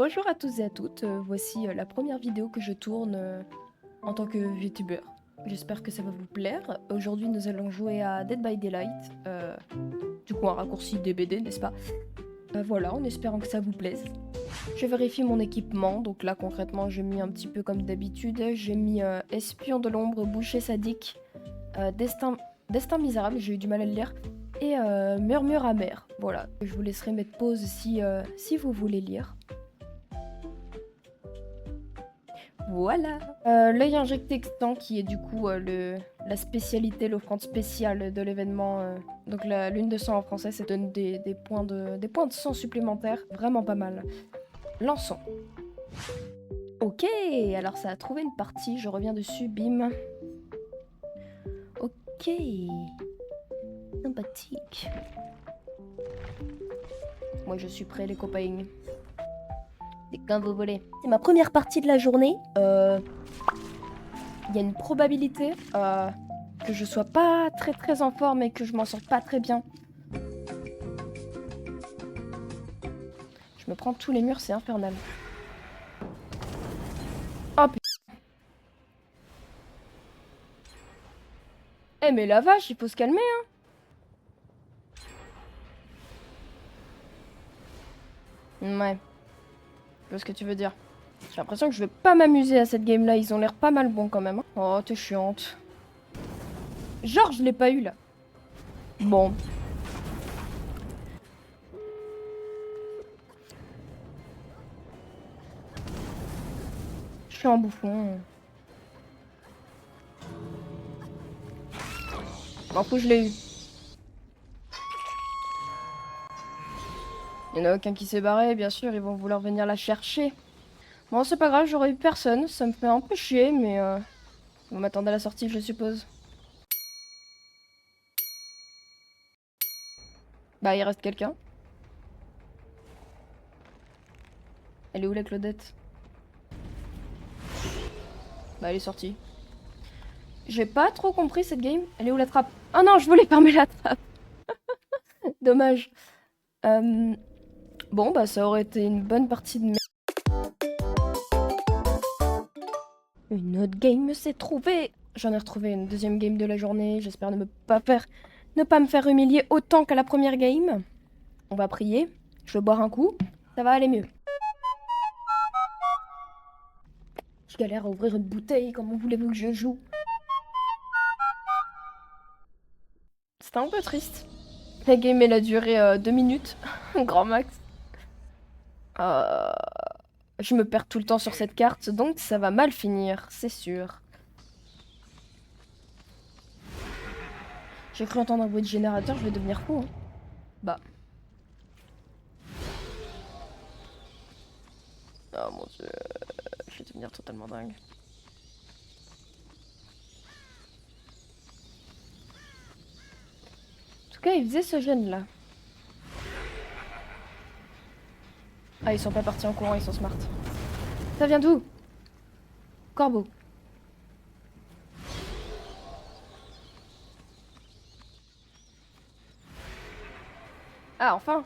Bonjour à tous et à toutes, voici la première vidéo que je tourne en tant que youtubeur. J'espère que ça va vous plaire. Aujourd'hui nous allons jouer à Dead by Daylight, du coup un raccourci DBD n'est-ce pas? Voilà, en espérant que ça vous plaise. Je vérifie mon équipement, donc là concrètement j'ai mis un petit peu comme d'habitude, j'ai mis Espion de l'ombre, Boucher sadique, Destin misérable, j'ai eu du mal à le lire, et Murmure amer. Voilà, je vous laisserai mettre pause si vous voulez lire. Voilà. L'œil injecté extant qui est du coup la spécialité, l'offrande spéciale de l'événement. Donc la lune de sang en français, ça donne des points de sang supplémentaires. Vraiment pas mal. Lançons. Ok, alors ça a trouvé une partie, je reviens dessus, bim. Ok. Sympathique. Moi je suis prêt les copains. C'est comme vous voulez. C'est ma première partie de la journée. Il y a une probabilité que je sois pas très en forme et que je m'en sorte pas très bien. Je me prends tous les murs, c'est infernal. Oh putain. Eh mais la vache, il faut se calmer hein. Ouais. Je vois ce que tu veux dire. J'ai l'impression que je vais pas m'amuser à cette game là, ils ont l'air pas mal bons quand même. Hein. Oh t'es chiante. Genre je l'ai pas eu là. Bon. Je suis un bouffon. M'en fous, je l'ai eu. Il y en a aucun qui s'est barré, bien sûr, ils vont vouloir venir la chercher. Bon, c'est pas grave, j'aurais eu personne, ça me fait un peu chier, mais ils vont m'attendre à la sortie, je suppose. Bah, il reste quelqu'un. Elle est où la Claudette? Bah, elle est sortie. J'ai pas trop compris cette game. Elle est où la trappe? Oh non, je voulais fermer la trappe. Dommage. Bon, bah, ça aurait été une bonne partie de merde. Une autre game s'est trouvée. J'en ai retrouvé une deuxième game de la journée. J'espère ne pas me faire humilier autant qu'à la première game. On va prier. Je vais boire un coup. Ça va aller mieux. Je galère à ouvrir une bouteille. Comment voulez-vous que je joue? C'était un peu triste. La game, elle a duré 2 minutes. Grand max. Euh, Je me perds tout le temps sur cette carte, donc ça va mal finir, c'est sûr. J'ai cru entendre un bruit de générateur, je vais devenir fou. Hein. Bah. Oh mon dieu. Je vais devenir totalement dingue. En tout cas, il faisait ce jeune là. Ah, ils sont pas partis en courant, ils sont smart. Ça vient d'où? Corbeau. Ah, enfin.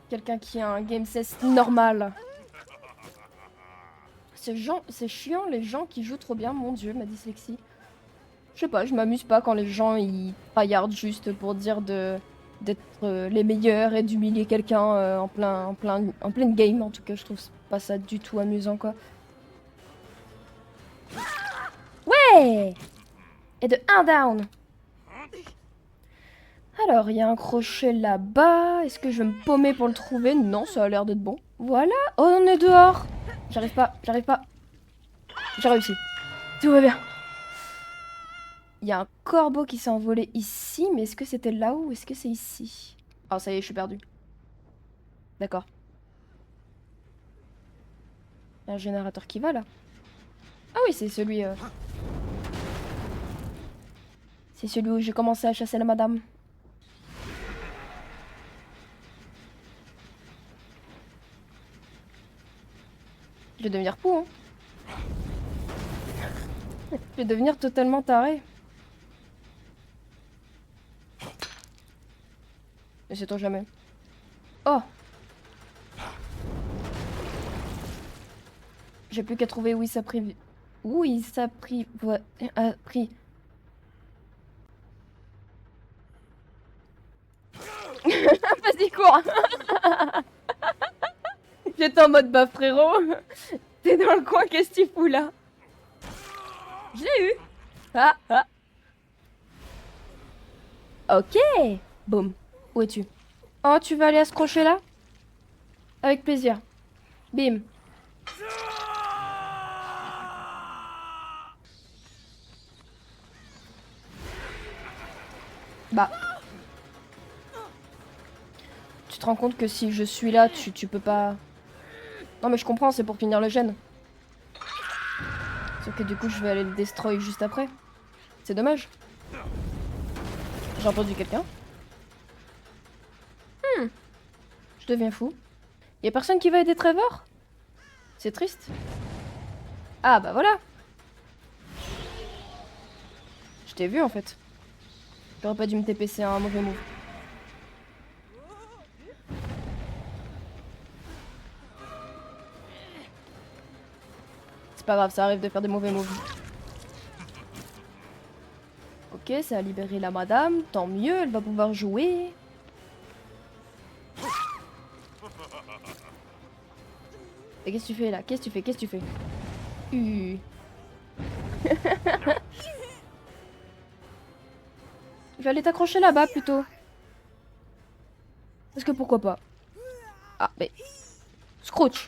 Quelqu'un qui a un game sense normal. C'est chiant les gens qui jouent trop bien, mon dieu, ma dyslexie. Je sais pas, je m'amuse pas quand les gens ils tryhard juste pour dire d'être les meilleurs et d'humilier quelqu'un en pleine game. En tout cas, je trouve pas ça du tout amusant quoi. Ouais! Et de 1 down. Alors, il y a un crochet là-bas. Est-ce que je vais me paumer pour le trouver? Non, ça a l'air d'être bon. Voilà. Oh, on est dehors. J'arrive pas. J'ai réussi. Tout va bien. Il y a un corbeau qui s'est envolé ici, mais est-ce que c'était là-haut ou est-ce que c'est ici? Oh, ça y est, je suis perdue. D'accord. Il y a un générateur qui va là. Ah oui, c'est celui... C'est celui où j'ai commencé à chasser la madame. Je vais devenir fou, hein. Je vais devenir totalement taré. Mais sait-on jamais. Oh! J'ai plus qu'à trouver où il s'apprive... Où il s'apprive... pris... Vas-y, cours. J'étais en mode, bah frérot, t'es dans le coin, qu'est-ce que tu fous là? Je l'ai eu. Ah, ah. Ok. Boum. Où es-tu? Oh, tu vas aller à ce crochet là? Avec plaisir. Bim. Bah. Tu te rends compte que si je suis là, tu peux pas... Non mais je comprends, c'est pour finir le gène. Sauf que du coup, je vais aller le destroy juste après. C'est dommage. J'ai entendu quelqu'un. Je deviens fou. Y'a personne qui va aider Trevor? C'est triste. Ah bah voilà. Je t'ai vu en fait. J'aurais pas dû me TP, c'est un mauvais move. C'est pas grave, ça arrive de faire des mauvais moves. Ok, ça a libéré la madame, tant mieux, elle va pouvoir jouer. Et qu'est-ce que tu fais là? Qu'est-ce que tu fais? Qu'est-ce que tu fais? Je vais aller t'accrocher là-bas plutôt. Parce que pourquoi pas? Ah, mais... Scrooge.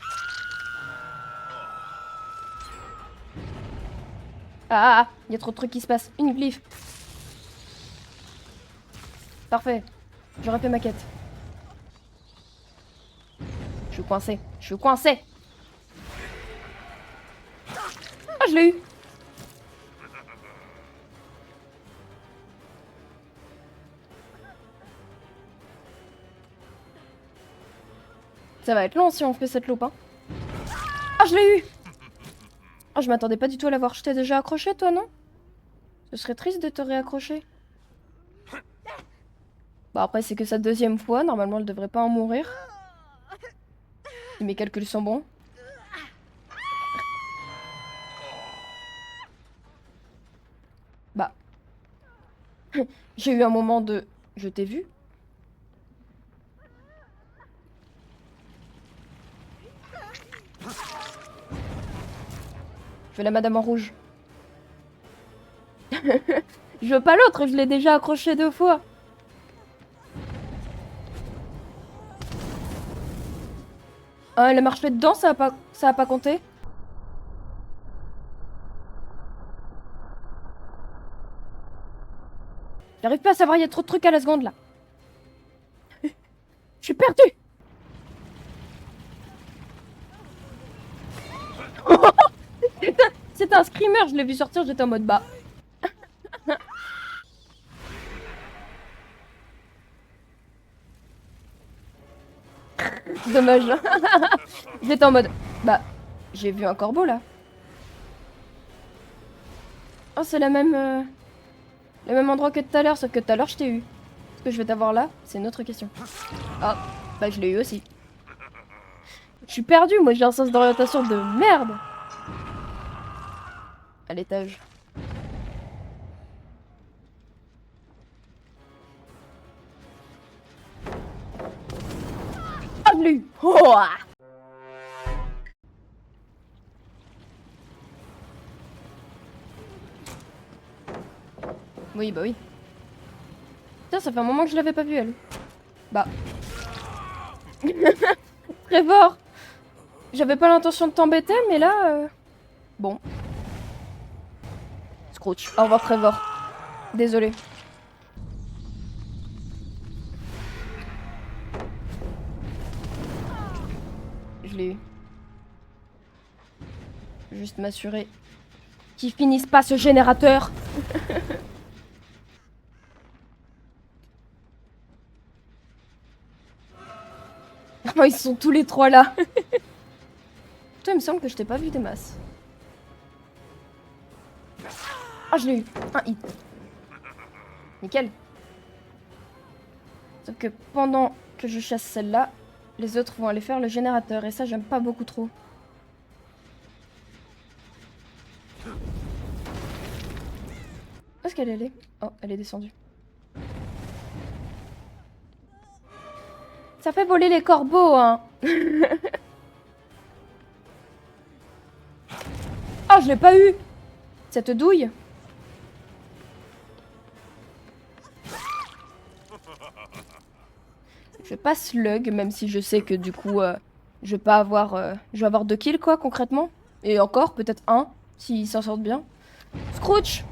Ah, il y a trop de trucs qui se passent. Une glyphe. Parfait. J'aurais fait ma quête. Je suis coincé. Je suis coincé. Ah, je l'ai eu. Ça va être long si on fait cette loupe, hein. Ah, je l'ai eu. Ah, je m'attendais pas du tout à l'avoir. Je t'ai déjà accroché, toi, non? Ce serait triste de te réaccrocher. Bah après, c'est que sa deuxième fois. Normalement, elle devrait pas en mourir. Si mes calculs sont bons. Bah. J'ai eu un moment de... Je t'ai vu. Je veux la madame en rouge. Je veux pas l'autre, je l'ai déjà accroché 2 fois. Ah, elle a marché dedans, ça a pas compté. J'arrive pas à savoir, il y a trop de trucs à la seconde là. Je suis perdue. C'était un screamer, je l'ai vu sortir, j'étais en mode bas. Dommage. J'étais en mode... Bah, j'ai vu un corbeau là. Oh, c'est la même... le même endroit que tout à l'heure, sauf que tout à l'heure je t'ai eu. Est-ce que je vais t'avoir là? C'est une autre question. Ah, bah je l'ai eu aussi. Je suis perdue, moi j'ai un sens d'orientation de merde. À l'étage. Ah, je l'ai eu. Oh, ah. Oui, bah oui. Putain, ça fait un moment que je l'avais pas vue, elle. Bah. Trevor, j'avais pas l'intention de t'embêter, mais là... Bon. Scrooge. Au revoir, Trevor. Désolé. Je l'ai eu. Juste m'assurer qu'ils finissent pas ce générateur. Oh, ils sont tous les trois là. Toi, il me semble que je t'ai pas vu des masses. Ah, je l'ai eu. Un hit. Nickel. Sauf que pendant que je chasse celle-là, les autres vont aller faire le générateur. Et ça, j'aime pas beaucoup trop. qu'elle est. Oh, elle est descendue. Ça fait voler les corbeaux, hein. Oh, je l'ai pas eu. Cette douille. Je vais pas slug, même si je sais que du coup, je vais pas avoir... je vais avoir 2 kills, quoi, concrètement. Et encore, peut-être 1, s'ils s'en sortent bien. Scrooge.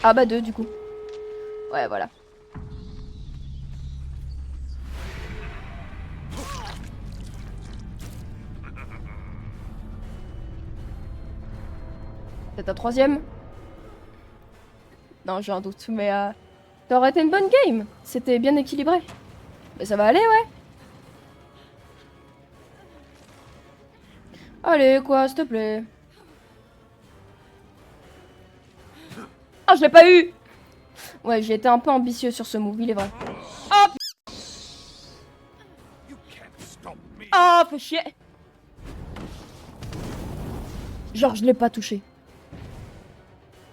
Ah bah 2, du coup. Ouais, voilà. Peut-être un 3ème. Non, j'ai un doute, mais... ça aurait été une bonne game. C'était bien équilibré. Mais ça va aller, ouais. Allez, quoi, s'il te plaît. Ah, je l'ai pas eu. Ouais, j'ai été un peu ambitieux sur ce move, il est vrai. Oh, oh, fais chier. Genre, je l'ai pas touché.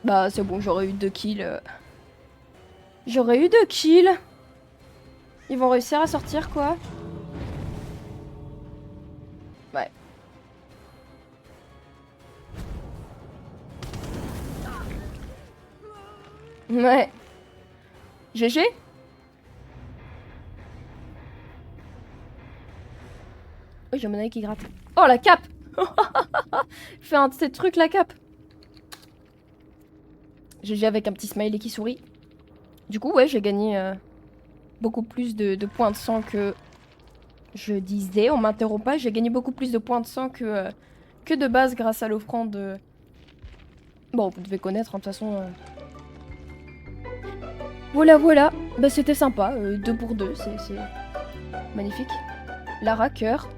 Bah, c'est bon, j'aurais eu 2 kills. J'aurais eu 2 kills. Ils vont réussir à sortir, quoi. Ouais. Ouais. GG. Oh, j'ai mon œil qui gratte. Oh, la cape. Fais un de ces trucs, la cape. GG avec un petit smiley qui sourit. Du coup, ouais, j'ai gagné beaucoup plus de points de sang que je disais. On m'interrompt pas, j'ai gagné beaucoup plus de points de sang que de base grâce à l'offrande. Bon, vous devez connaître, hein, de toute façon. Voilà, voilà. Bah, c'était sympa. 2 pour 2, c'est magnifique. Lara, cœur.